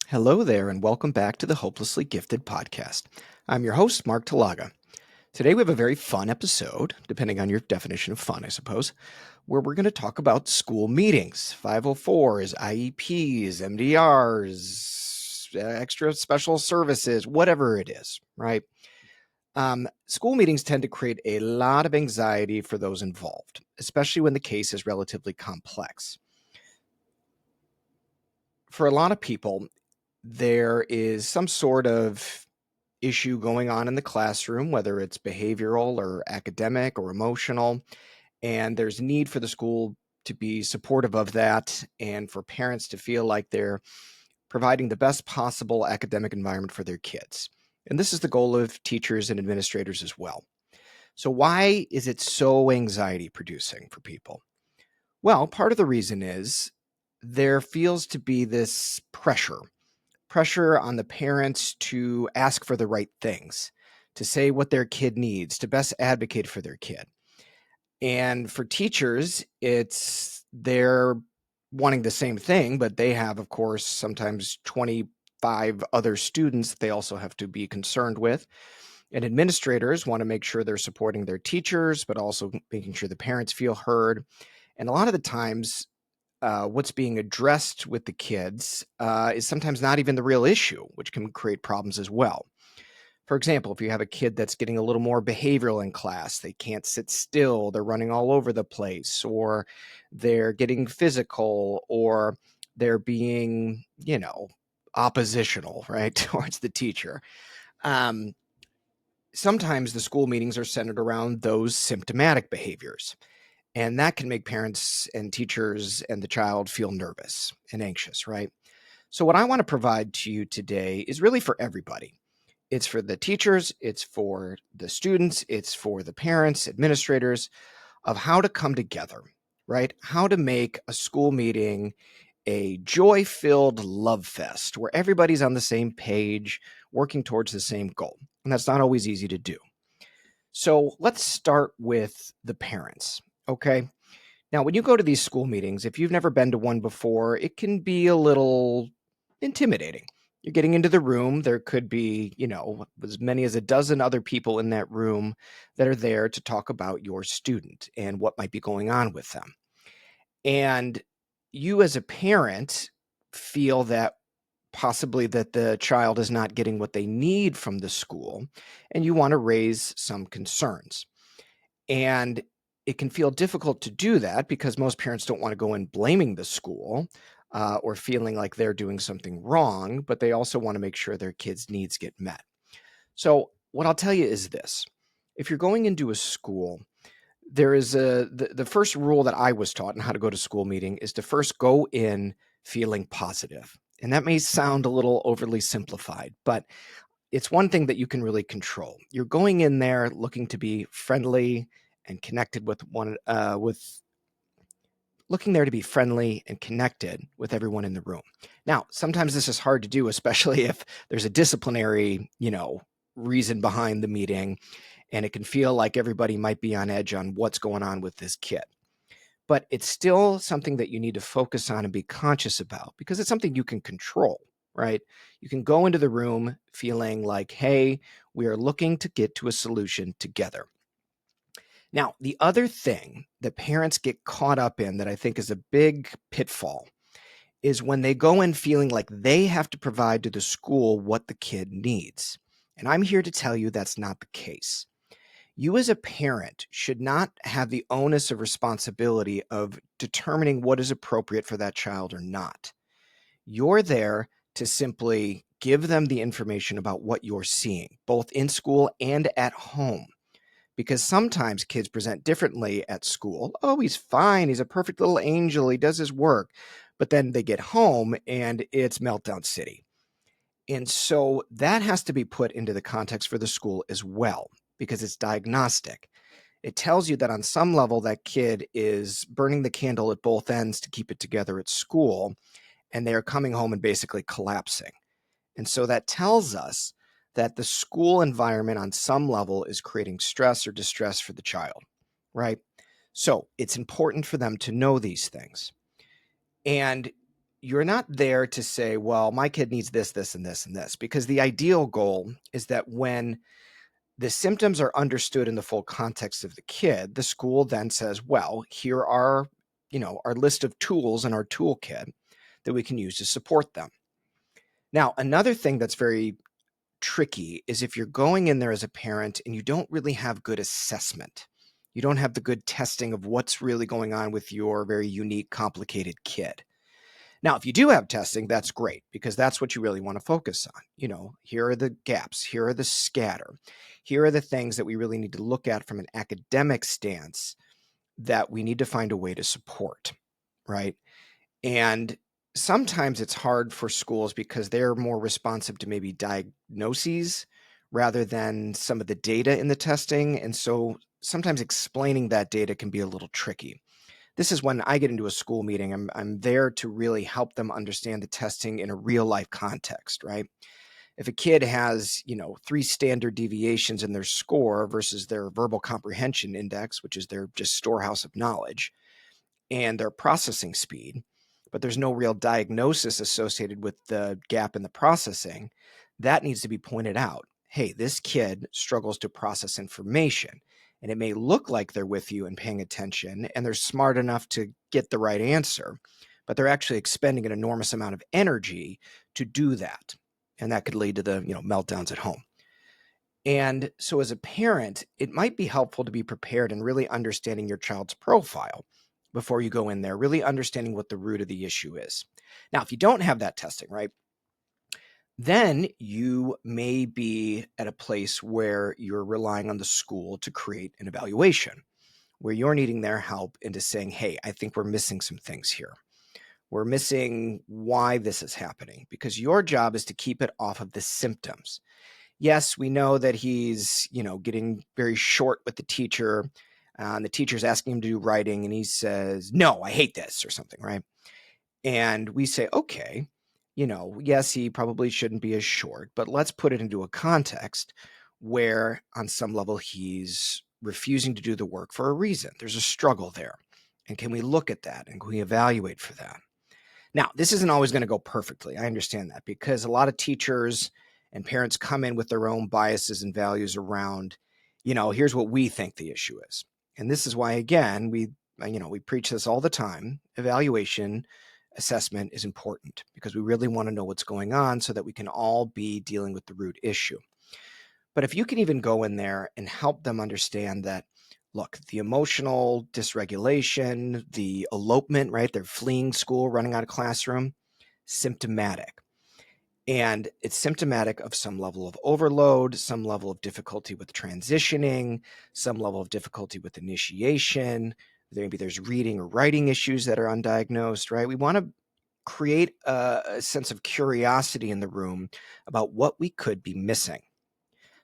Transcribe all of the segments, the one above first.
Hello there, and welcome back to the Hopelessly Gifted podcast. I'm your host, Mark Talaga. Today we have a very fun episode, depending on your definition of fun, I suppose, where we're going to talk about school meetings, 504s, IEPs, MDRs, extra special services, whatever it is, right? School meetings tend to create a lot of anxiety for those involved, especially when the case is relatively complex. For a lot of people, there is some sort of issue going on in the classroom, whether it's behavioral or academic or emotional, and there's need for the school to be supportive of that and for parents to feel like they're providing the best possible academic environment for their kids. And this is the goal of teachers and administrators as well. So, why is it so anxiety producing for people? Well, part of the reason is there feels to be this pressure on the parents to ask for the right things, to say what their kid needs, to best advocate for their kid. And for teachers, it's they're wanting the same thing, but they have, of course, sometimes 25 other students that they also have to be concerned with. And administrators want to make sure they're supporting their teachers, but also making sure the parents feel heard. And a lot of the times, what's being addressed with the kids is sometimes not even the real issue, which can create problems as well. For example, if you have a kid that's getting a little more behavioral in class, they can't sit still, they're running all over the place, or they're getting physical, or they're being, oppositional, right, towards the teacher. Um, Sometimes the school meetings are centered around those symptomatic behaviors. And that can make parents and teachers and the child feel nervous and anxious, right? So, what I want to provide to you today is really for everybody. It's for the teachers, it's for the students, it's for the parents, administrators, of how to come together, right? How to make a school meeting a joy filled love fest where everybody's on the same page, working towards the same goal. And that's not always easy to do. So, let's start with the parents, okay? Now, when you go to these school meetings, if you've never been to one before, it can be a little intimidating. You're getting into the room. There could be, as many as a dozen other people in that room that are there to talk about your student and what might be going on with them. And you, as a parent, feel that possibly that the child is not getting what they need from the school, and you want to raise some concerns. And it can feel difficult to do that because most parents don't want to go in blaming the school or feeling like they're doing something wrong, but they also want to make sure their kids' needs get met. So, what I'll tell you is this: if you're going into a school, there is the first rule that I was taught in how to go to school meeting is to first go in feeling positive. And that may sound a little overly simplified, but it's one thing that you can really control. You're going in there looking to be friendly and connected with looking there to be friendly and connected with everyone in the room. Now, sometimes this is hard to do, especially if there's a disciplinary, reason behind the meeting, and it can feel like everybody might be on edge on what's going on with this kid. But it's still something that you need to focus on and be conscious about because it's something you can control, right? You can go into the room feeling like, hey, we are looking to get to a solution together. Now, the other thing that parents get caught up in that I think is a big pitfall is when they go in feeling like they have to provide to the school what the kid needs. And I'm here to tell you that's not the case. You, as a parent, should not have the onus of responsibility of determining what is appropriate for that child or not. You're there to simply give them the information about what you're seeing, both in school and at home. Because sometimes kids present differently at school. Oh, he's fine. He's a perfect little angel. He does his work. But then they get home and it's meltdown city. And so that has to be put into the context for the school as well, because it's diagnostic. It tells you that on some level, that kid is burning the candle at both ends to keep it together at school, and they are coming home and basically collapsing. And so that tells us that the school environment on some level is creating stress or distress for the child, right? So it's important for them to know these things. And you're not there to say, well, my kid needs this, this, and this, and this, because the ideal goal is that when the symptoms are understood in the full context of the kid, the school then says, well, here are, our list of tools in our toolkit that we can use to support them. Now, another thing that's very tricky is if you're going in there as a parent and you don't really have good assessment. You don't have the good testing of what's really going on with your very unique, complicated kid. Now, if you do have testing, that's great because that's what you really want to focus on. Here are the gaps, here are the scatter, here are the things that we really need to look at from an academic stance that we need to find a way to support, right? And sometimes it's hard for schools because they're more responsive to maybe diagnoses rather than some of the data in the testing. And so sometimes explaining that data can be a little tricky. This is when I get into a school meeting, I'm there to really help them understand the testing in a real life context, right? If a kid has, 3 standard deviations in their score versus their verbal comprehension index, which is their just storehouse of knowledge, and their processing speed, but there's no real diagnosis associated with the gap in the processing, that needs to be pointed out. Hey, this kid struggles to process information, and it may look like they're with you and paying attention, and they're smart enough to get the right answer, but they're actually expending an enormous amount of energy to do that. And that could lead to the, meltdowns at home. And so as a parent, it might be helpful to be prepared and really understanding your child's profile before you go in there, really understanding what the root of the issue is. Now, if you don't have that testing, right, then you may be at a place where you're relying on the school to create an evaluation, where you're needing their help into saying, hey, I think we're missing some things here. We're missing why this is happening, because your job is to keep it off of the symptoms. Yes, we know that he's, getting very short with the teacher. And the teacher's asking him to do writing, and he says, no, I hate this, or something, right? And we say, okay, yes, he probably shouldn't be as short, but let's put it into a context where on some level he's refusing to do the work for a reason. There's a struggle there. And can we look at that and can we evaluate for that? Now, this isn't always going to go perfectly. I understand that because a lot of teachers and parents come in with their own biases and values around, here's what we think the issue is. And this is why, again, we preach this all the time. Evaluation, assessment is important because we really want to know what's going on so that we can all be dealing with the root issue. But if you can even go in there and help them understand that, look, the emotional dysregulation, the elopement, right? They're fleeing school, running out of classroom, symptomatic. And it's symptomatic of some level of overload, some level of difficulty with transitioning, some level of difficulty with initiation. Maybe there's reading or writing issues that are undiagnosed, right? We want to create a sense of curiosity in the room about what we could be missing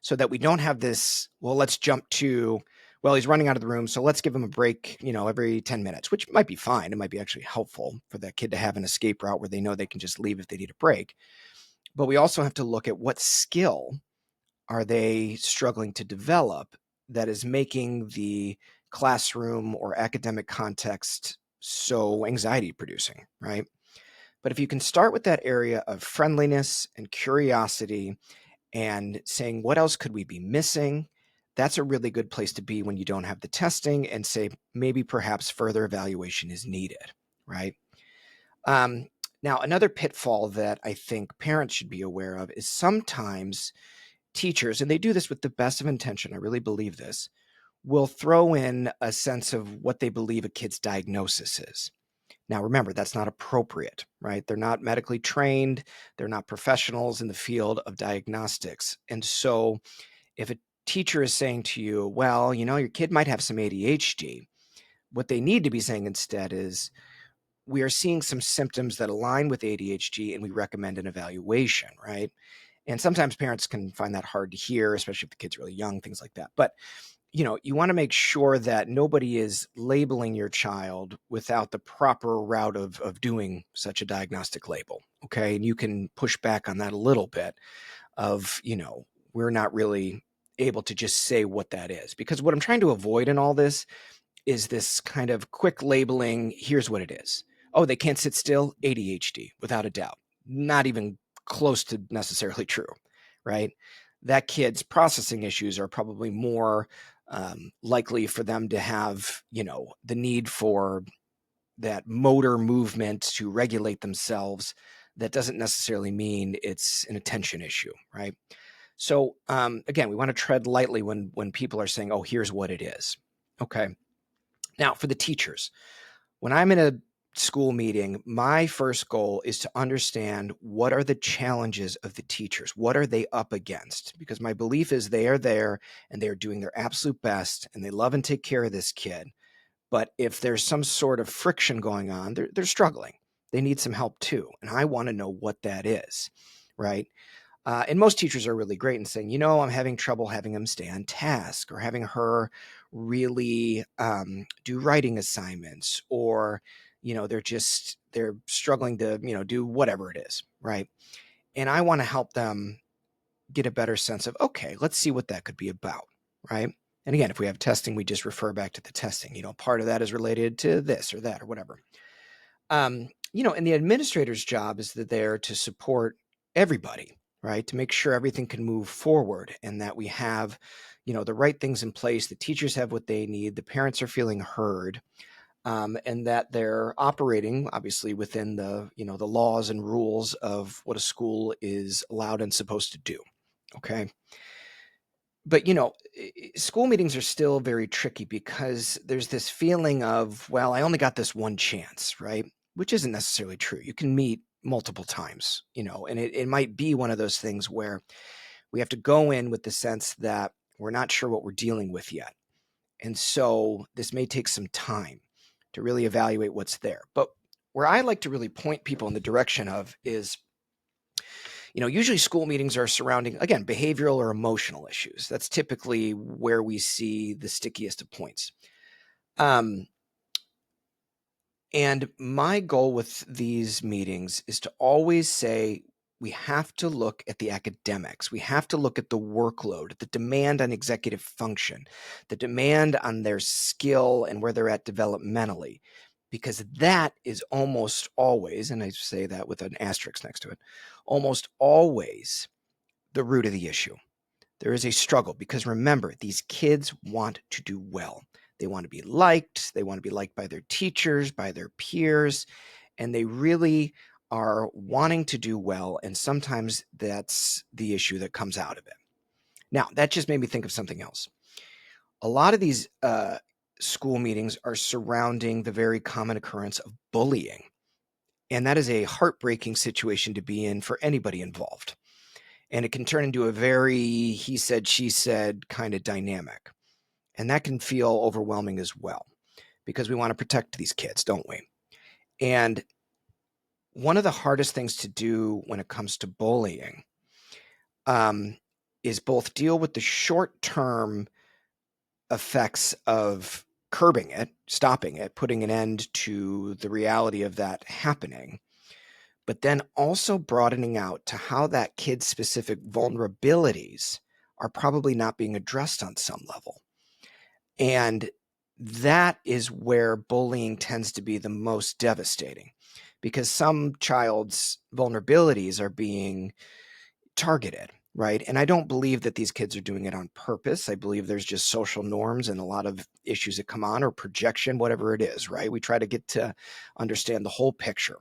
so that we don't have this, well, let's jump to, well, he's running out of the room, so let's give him a break, every 10 minutes, which might be fine. It might be actually helpful for that kid to have an escape route where they know they can just leave if they need a break. But we also have to look at what skill are they struggling to develop that is making the classroom or academic context so anxiety producing, right? But if you can start with that area of friendliness and curiosity and saying, what else could we be missing? That's a really good place to be when you don't have the testing and say, maybe perhaps further evaluation is needed, right? Um, Now, another pitfall that I think parents should be aware of is sometimes teachers, and they do this with the best of intention, I really believe this, will throw in a sense of what they believe a kid's diagnosis is. Now, remember, that's not appropriate, right? They're not medically trained. They're not professionals in the field of diagnostics. And so if a teacher is saying to you, well, your kid might have some ADHD, what they need to be saying instead is, we are seeing some symptoms that align with ADHD and we recommend an evaluation, right? And sometimes parents can find that hard to hear, especially if the kid's really young, things like that. But you want to make sure that nobody is labeling your child without the proper route of doing such a diagnostic label. Okay. And you can push back on that a little bit of, we're not really able to just say what that is. Because what I'm trying to avoid in all this is this kind of quick labeling, here's what it is. Oh, they can't sit still? ADHD, without a doubt. Not even close to necessarily true, right? That kid's processing issues are probably more likely for them to have, the need for that motor movement to regulate themselves. That doesn't necessarily mean it's an attention issue, right? So again, we want to tread lightly when people are saying, "Oh, here's what it is." Okay. Now, for the teachers, when I'm in a school meeting, my first goal is to understand what are the challenges of the teachers? What are they up against? Because my belief is they are there and they're doing their absolute best and they love and take care of this kid. But if there's some sort of friction going on, they're struggling. They need some help too. And I want to know what that is, right? And most teachers are really great in saying, I'm having trouble having him stay on task or having her really do writing assignments, or, they're struggling to, do whatever it is. Right. And I want to help them get a better sense of, okay, let's see what that could be about. Right. And again, if we have testing, we just refer back to the testing. Part of that is related to this or that or whatever. And the administrator's job is there to support everybody, right? To make sure everything can move forward and that we have, the right things in place. The teachers have what they need. The parents are feeling heard, and that they're operating obviously within the laws and rules of what a school is allowed and supposed to do. Okay. But school meetings are still very tricky because there's this feeling of, well, I only got this one chance, right? Which isn't necessarily true. You can meet multiple times, and it might be one of those things where we have to go in with the sense that we're not sure what we're dealing with yet. And so this may take some time to really evaluate what's there. But where I like to really point people in the direction of is, usually school meetings are surrounding, again, behavioral or emotional issues. That's typically where we see the stickiest of points. And my goal with these meetings is to always say, we have to look at the academics. We have to look at the workload, the demand on executive function, the demand on their skill and where they're at developmentally, because that is almost always, and I say that with an asterisk next to it, almost always the root of the issue. There is a struggle because remember, these kids want to do well. They want to be liked. They want to be liked by their teachers, by their peers, and they really are wanting to do well. And sometimes that's the issue that comes out of it. Now, that just made me think of something else. A lot of these school meetings are surrounding the very common occurrence of bullying. And that is a heartbreaking situation to be in for anybody involved. And it can turn into a very he said, she said kind of dynamic. And that can feel overwhelming as well because we want to protect these kids, don't we? And one of the hardest things to do when it comes to bullying is both deal with the short-term effects of curbing it, stopping it, putting an end to the reality of that happening, but then also broadening out to how that kid's specific vulnerabilities are probably not being addressed on some level. And that is where bullying tends to be the most devastating because some child's vulnerabilities are being targeted, right? And I don't believe that these kids are doing it on purpose. I believe there's just social norms and a lot of issues that come on, or projection, whatever it is, right? We try to get to understand the whole picture.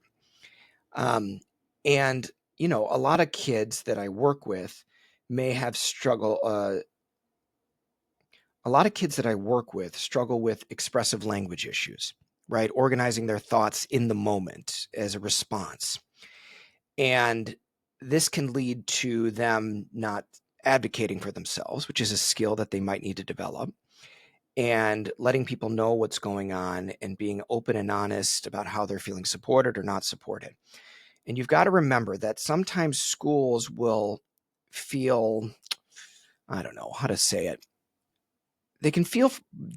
And, a lot of kids that I work with may have a lot of kids that I work with struggle with expressive language issues, right? Organizing their thoughts in the moment as a response. And this can lead to them not advocating for themselves, which is a skill that they might need to develop, and letting people know what's going on and being open and honest about how they're feeling supported or not supported. And you've got to remember that sometimes schools will feel, I don't know how to say it, they can feel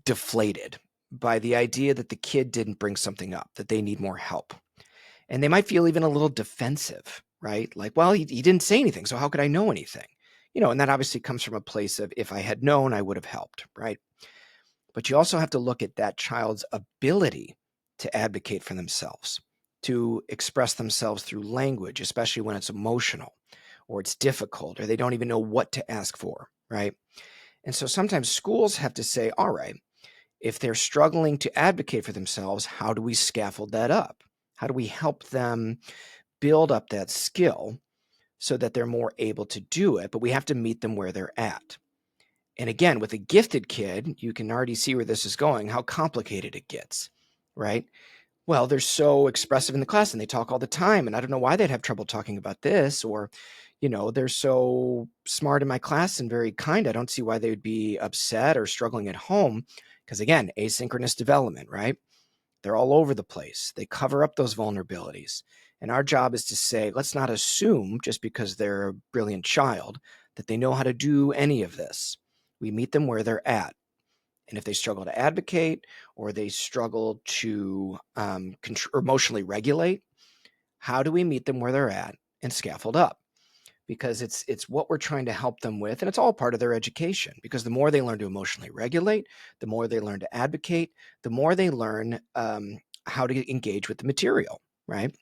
deflated by the idea that the kid didn't bring something up, that they need more help. And they might feel even a little defensive, right? Like, well, he didn't say anything, so how could I know anything? And that obviously comes from a place of, if I had known, I would have helped, right? But you also have to look at that child's ability to advocate for themselves. to express themselves through language, especially when it's emotional or it's difficult or they don't even know what to ask for, right? And so sometimes schools have to say, all right, if they're struggling to advocate for themselves, how do we scaffold that up? How do we help them build up that skill so that they're more able to do it? But we have to meet them where they're at. And again, with a gifted kid, you can already see where this is going, how complicated it gets, right? Well, they're so expressive in the class and they talk all the time. And I don't know why they'd have trouble talking about this. Or, they're so smart in my class and very kind. I don't see why they would be upset or struggling at home. Because again, asynchronous development, right? They're all over the place. They cover up those vulnerabilities. And our job is to say, let's not assume just because they're a brilliant child that they know how to do any of this. We meet them where they're at. And if they struggle to advocate or they struggle to emotionally regulate, how do we meet them where they're at and scaffold up? Because it's what we're trying to help them with, and it's all part of their education. Because the more they learn to emotionally regulate, the more they learn to advocate, the more they learn how to engage with the material, right?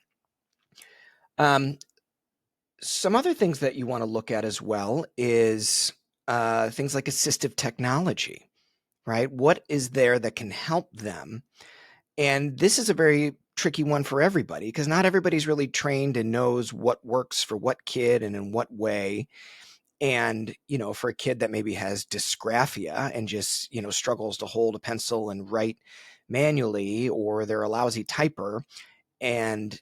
Um, some other things that you want to look at as well is things like assistive technology, right? What is there that can help them? And this is a very tricky one for everybody because not everybody's really trained and knows what works for what kid and in what way. And, for a kid that maybe has dysgraphia and just, struggles to hold a pencil and write manually, or they're a lousy typer. And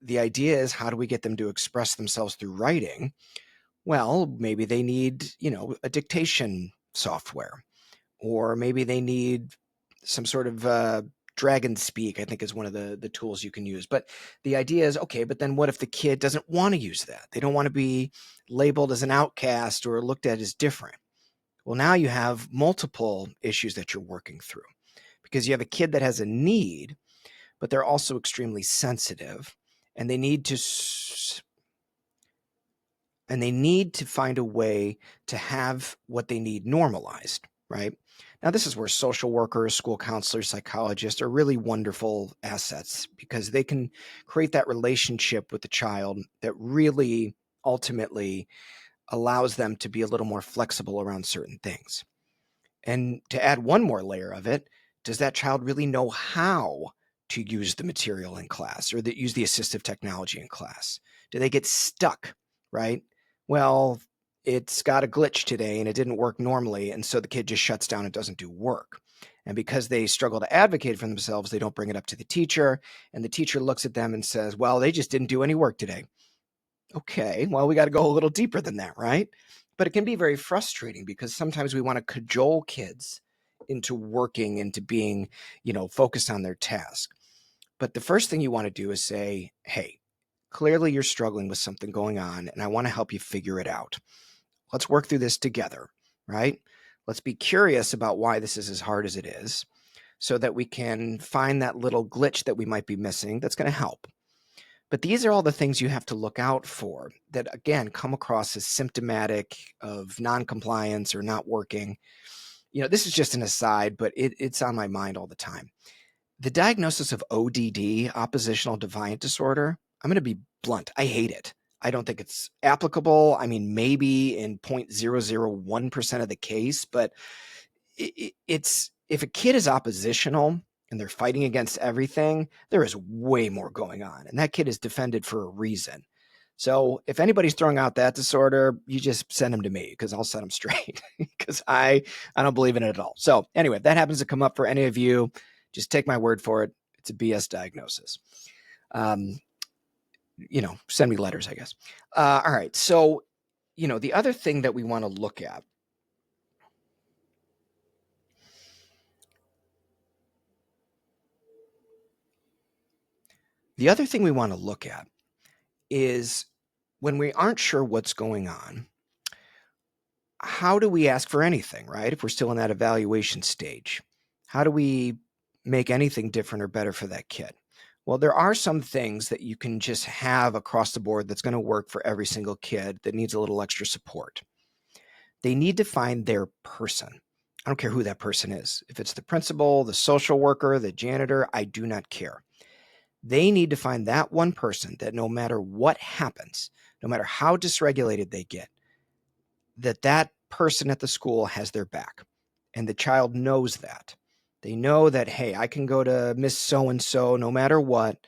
the idea is, how do we get them to express themselves through writing? Well, maybe they need, a dictation software, or maybe they need some sort of Dragon Speak, I think is one of the tools you can use. But the idea is, okay, but then what if the kid doesn't want to use that? They don't want to be labeled as an outcast or looked at as different. Well, now you have multiple issues that you're working through because you have a kid that has a need, but they're also extremely sensitive and they need to find a way to have what they need normalized, right? Now, this is where social workers, school counselors, psychologists are really wonderful assets because they can create that relationship with the child that really ultimately allows them to be a little more flexible around certain things. And to add one more layer of it, does that child really know how to use the material in class or use the assistive technology in class? Do they get stuck, right? Well, it's got a glitch today and it didn't work normally. And so the kid just shuts down and doesn't do work. And because they struggle to advocate for themselves, they don't bring it up to the teacher. And the teacher looks at them and says, well, they just didn't do any work today. Okay, well, we got to go a little deeper than that, right? But it can be very frustrating because sometimes we want to cajole kids into working, into being, focused on their task. But the first thing you want to do is say, hey, clearly you're struggling with something going on, and I want to help you figure it out. Let's work through this together, right? Let's be curious about why this is as hard as it is so that we can find that little glitch that we might be missing that's going to help. But these are all the things you have to look out for that, again, come across as symptomatic of noncompliance or not working. This is just an aside, but it's on my mind all the time. The diagnosis of ODD, oppositional defiant disorder, I'm going to be blunt. I hate it. I don't think it's applicable. I mean, maybe in 0.001% of the case, but it's if a kid is oppositional and they're fighting against everything, there is way more going on. And that kid is defended for a reason. So if anybody's throwing out that disorder, you just send them to me because I'll set them straight because I don't believe in it at all. So anyway, if that happens to come up for any of you, just take my word for it. It's a BS diagnosis. Send me letters, I guess. All right. So, the other thing that we want to look at is when we aren't sure what's going on, how do we ask for anything, right? If we're still in that evaluation stage, how do we make anything different or better for that kid? Well, there are some things that you can just have across the board that's going to work for every single kid that needs a little extra support. They need to find their person. I don't care who that person is. If it's the principal, the social worker, the janitor, I do not care. They need to find that one person that no matter what happens, no matter how dysregulated they get, that person at the school has their back. And the child knows that. They know that, hey, I can go to Miss So and so no matter what,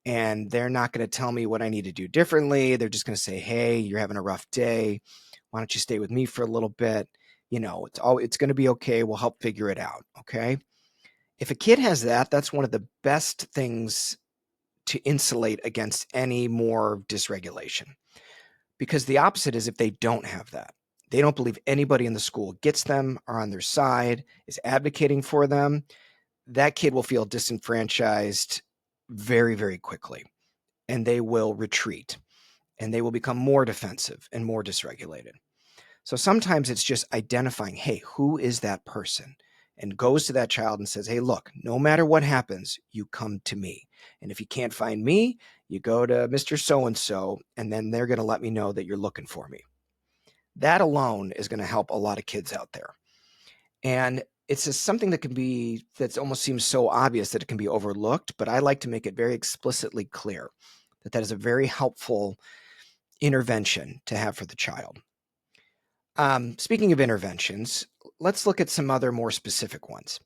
and they're not going to tell me what I need to do differently. They're just going to say, hey, you're having a rough day. Why don't you stay with me for a little bit? It's going to be okay. We'll help figure it out. Okay. If a kid has that, that's one of the best things to insulate against any more dysregulation. Because the opposite is if they don't have that. They don't believe anybody in the school gets them, are on their side, is advocating for them. That kid will feel disenfranchised very, very quickly, and they will retreat, and they will become more defensive and more dysregulated. So sometimes it's just identifying, hey, who is that person? And goes to that child and says, hey, look, no matter what happens, you come to me. And if you can't find me, you go to Mr. So and so, and then they're going to let me know that you're looking for me. That alone is going to help a lot of kids out there. And it's just something that almost seems so obvious that it can be overlooked, but I like to make it very explicitly clear that is a very helpful intervention to have for the child. Speaking of interventions, let's look at some other more specific ones.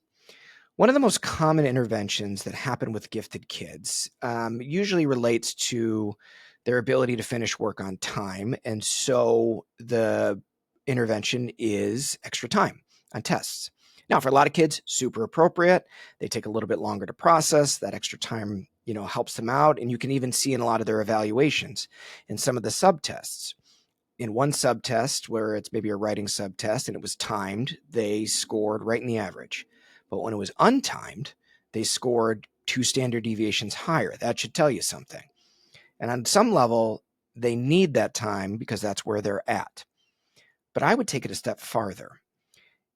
One of the most common interventions that happen with gifted kids usually relates to their ability to finish work on time. And so the intervention is extra time on tests. Now, for a lot of kids, super appropriate. They take a little bit longer to process. That extra time, helps them out. And you can even see in a lot of their evaluations in some of the subtests. In one subtest, where it's maybe a writing subtest and it was timed, they scored right in the average. But when it was untimed, they scored 2 standard deviations higher. That should tell you something. And on some level, they need that time because that's where they're at. But I would take it a step farther.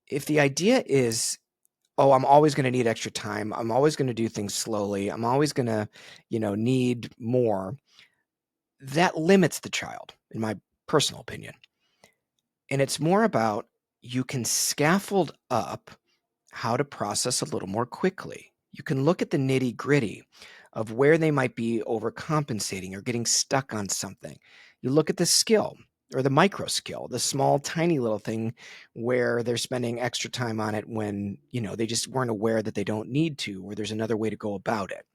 If the idea is, oh, I'm always going to need extra time, I'm always going to do things slowly, I'm always going to, need more, that limits the child, in my personal opinion. And it's more about you can scaffold up how to process a little more quickly. You can look at the nitty gritty of where they might be overcompensating or getting stuck on something. You look at the skill or the micro skill, the small, tiny little thing where they're spending extra time on it when, they just weren't aware that they don't need to, or there's another way to go about it.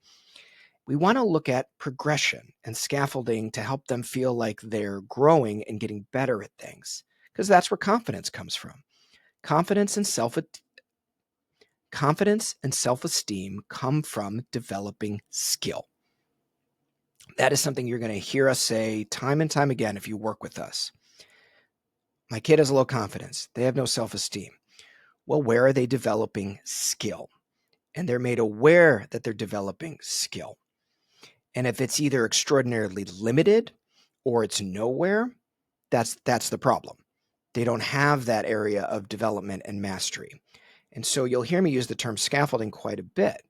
We want to look at progression and scaffolding to help them feel like they're growing and getting better at things, because that's where confidence comes from. Confidence and self-esteem come from developing skill. That is something you're going to hear us say time and time again if you work with us. My kid has low confidence. They have no self-esteem. Well, where are they developing skill? And they're made aware that they're developing skill. And if it's either extraordinarily limited or it's nowhere, that's the problem. They don't have that area of development and mastery. And so you'll hear me use the term scaffolding quite a bit,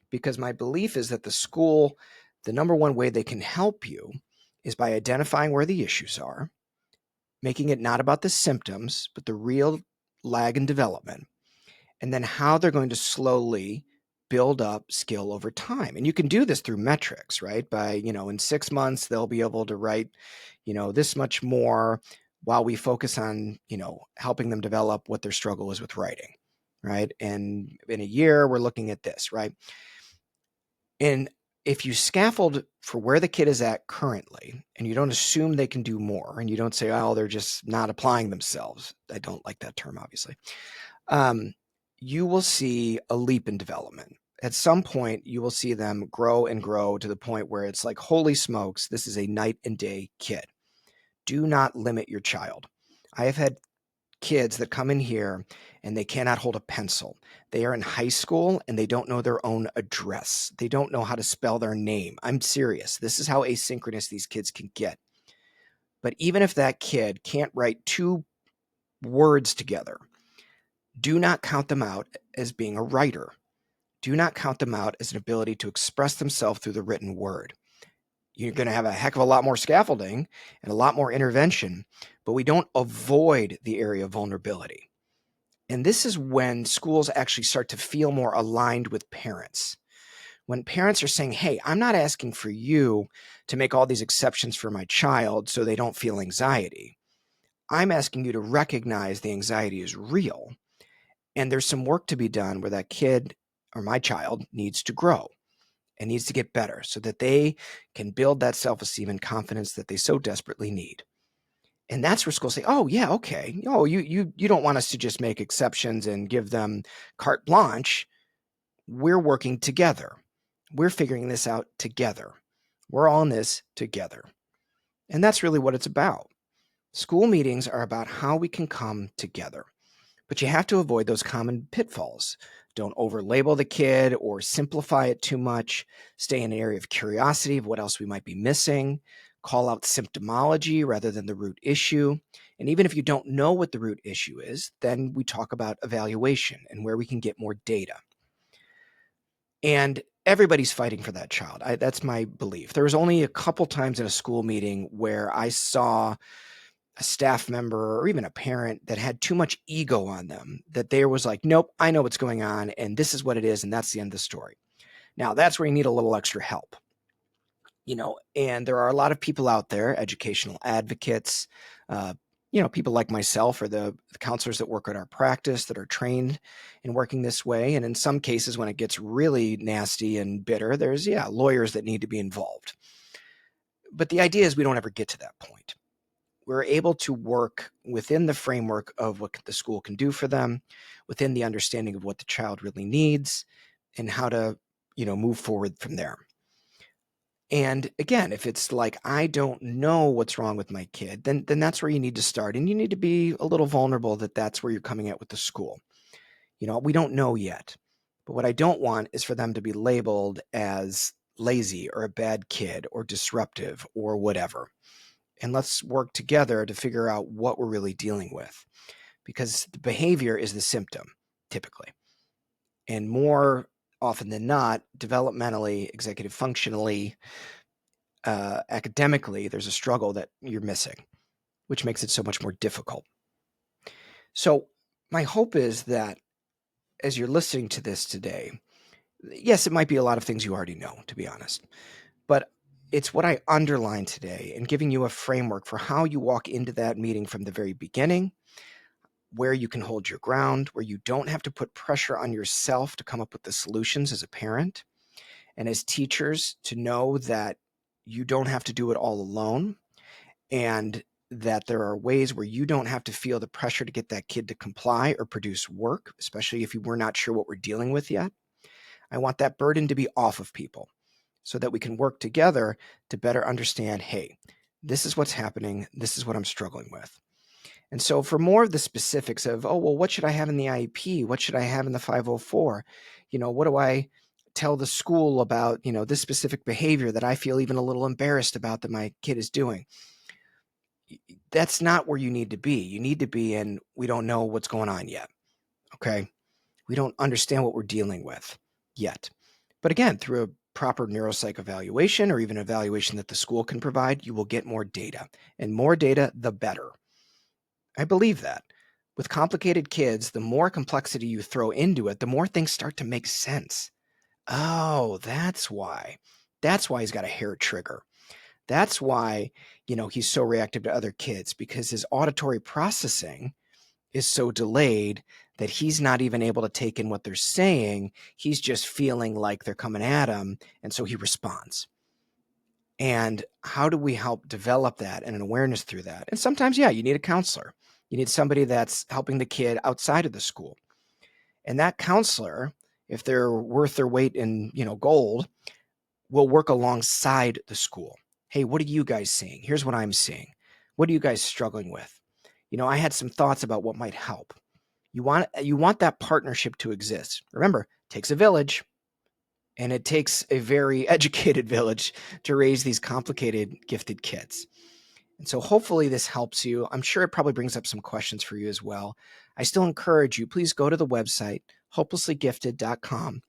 because my belief is that the number one way they can help you is by identifying where the issues are, making it not about the symptoms, but the real lag in development, and then how they're going to slowly build up skill over time. And you can do this through metrics, right? By, in 6 months, they'll be able to write, this much more, while we focus on, helping them develop what their struggle is with writing, right? And in a year, we're looking at this, right? And if you scaffold for where the kid is at currently, and you don't assume they can do more, and you don't say, oh, they're just not applying themselves. I don't like that term, obviously. You will see a leap in development. At some point, you will see them grow and grow to the point where it's like, holy smokes, this is a night and day kid. Do not limit your child. I have had kids that come in here and they cannot hold a pencil. They are in high school and they don't know their own address. They don't know how to spell their name. I'm serious. This is how asynchronous these kids can get. But even if that kid can't write 2 words together, do not count them out as being a writer. Do not count them out as an ability to express themselves through the written word. You're going to have a heck of a lot more scaffolding and a lot more intervention, but we don't avoid the area of vulnerability. And this is when schools actually start to feel more aligned with parents. When parents are saying, hey, I'm not asking for you to make all these exceptions for my child so they don't feel anxiety. I'm asking you to recognize the anxiety is real. And there's some work to be done where that kid or my child needs to grow and needs to get better so that they can build that self-esteem and confidence that they so desperately need. And that's where schools say, oh, yeah, okay. Oh, you don't want us to just make exceptions and give them carte blanche. We're working together. We're figuring this out together. We're all in this together. And that's really what it's about. School meetings are about how we can come together. But you have to avoid those common pitfalls. Don't overlabel the kid or simplify it too much. Stay in an area of curiosity of what else we might be missing. Call out symptomology rather than the root issue. And even if you don't know what the root issue is, then we talk about evaluation and where we can get more data. And everybody's fighting for that child. That's my belief. There was only a couple times in a school meeting where I saw a staff member or even a parent that had too much ego on them, that there was like, nope, I know what's going on and this is what it is and that's the end of the story. Now, that's where you need a little extra help. And there are a lot of people out there, educational advocates, people like myself or the counselors that work at our practice that are trained in working this way. And in some cases, when it gets really nasty and bitter, there's, lawyers that need to be involved. But the idea is we don't ever get to that point. We're able to work within the framework of what the school can do for them, within the understanding of what the child really needs and how to, move forward from there. And again, if it's like, I don't know what's wrong with my kid, then that's where you need to start. And you need to be a little vulnerable that that's where you're coming at with the school. We don't know yet. But what I don't want is for them to be labeled as lazy or a bad kid or disruptive or whatever. And let's work together to figure out what we're really dealing with. Because the behavior is the symptom, typically. And more often than not, developmentally, executive functionally, academically, there's a struggle that you're missing, which makes it so much more difficult. So my hope is that as you're listening to this today, yes, it might be a lot of things you already know, to be honest, but it's what I underlined today and giving you a framework for how you walk into that meeting from the very beginning, where you can hold your ground, where you don't have to put pressure on yourself to come up with the solutions as a parent and as teachers to know that you don't have to do it all alone and that there are ways where you don't have to feel the pressure to get that kid to comply or produce work, especially if we're not sure what we're dealing with yet. I want that burden to be off of people so that we can work together to better understand, hey, this is what's happening. This is what I'm struggling with. And so for more of the specifics of, what should I have in the IEP? What should I have in the 504? What do I tell the school about, this specific behavior that I feel even a little embarrassed about that my kid is doing? That's not where you need to be. You need to be in, we don't know what's going on yet. Okay. We don't understand what we're dealing with yet. But again, through a proper neuropsych evaluation or even evaluation that the school can provide, you will get more data, and more data, the better. I believe that. With complicated kids, the more complexity you throw into it, the more things start to make sense. Oh, that's why. That's why he's got a hair trigger. That's why, he's so reactive to other kids, because his auditory processing is so delayed that he's not even able to take in what they're saying. He's just feeling like they're coming at him, and so he responds. And how do we help develop that and an awareness through that? And sometimes, you need a counselor. You need somebody that's helping the kid outside of the school. And that counselor, if they're worth their weight in, gold, will work alongside the school. Hey, what are you guys seeing? Here's what I'm seeing. What are you guys struggling with? I had some thoughts about what might help. You want that partnership to exist. Remember, it takes a village, and it takes a very educated village to raise these complicated, gifted kids. And so hopefully this helps you. I'm sure it probably brings up some questions for you as well. I still encourage you, please go to the website, hopelesslygifted.com,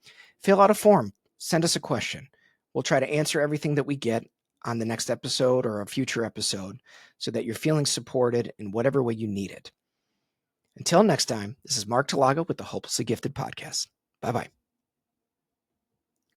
fill out a form, send us a question. We'll try to answer everything that we get on the next episode or a future episode so that you're feeling supported in whatever way you need it. Until next time, this is Mark Talaga with the Hopelessly Gifted podcast. Bye-bye.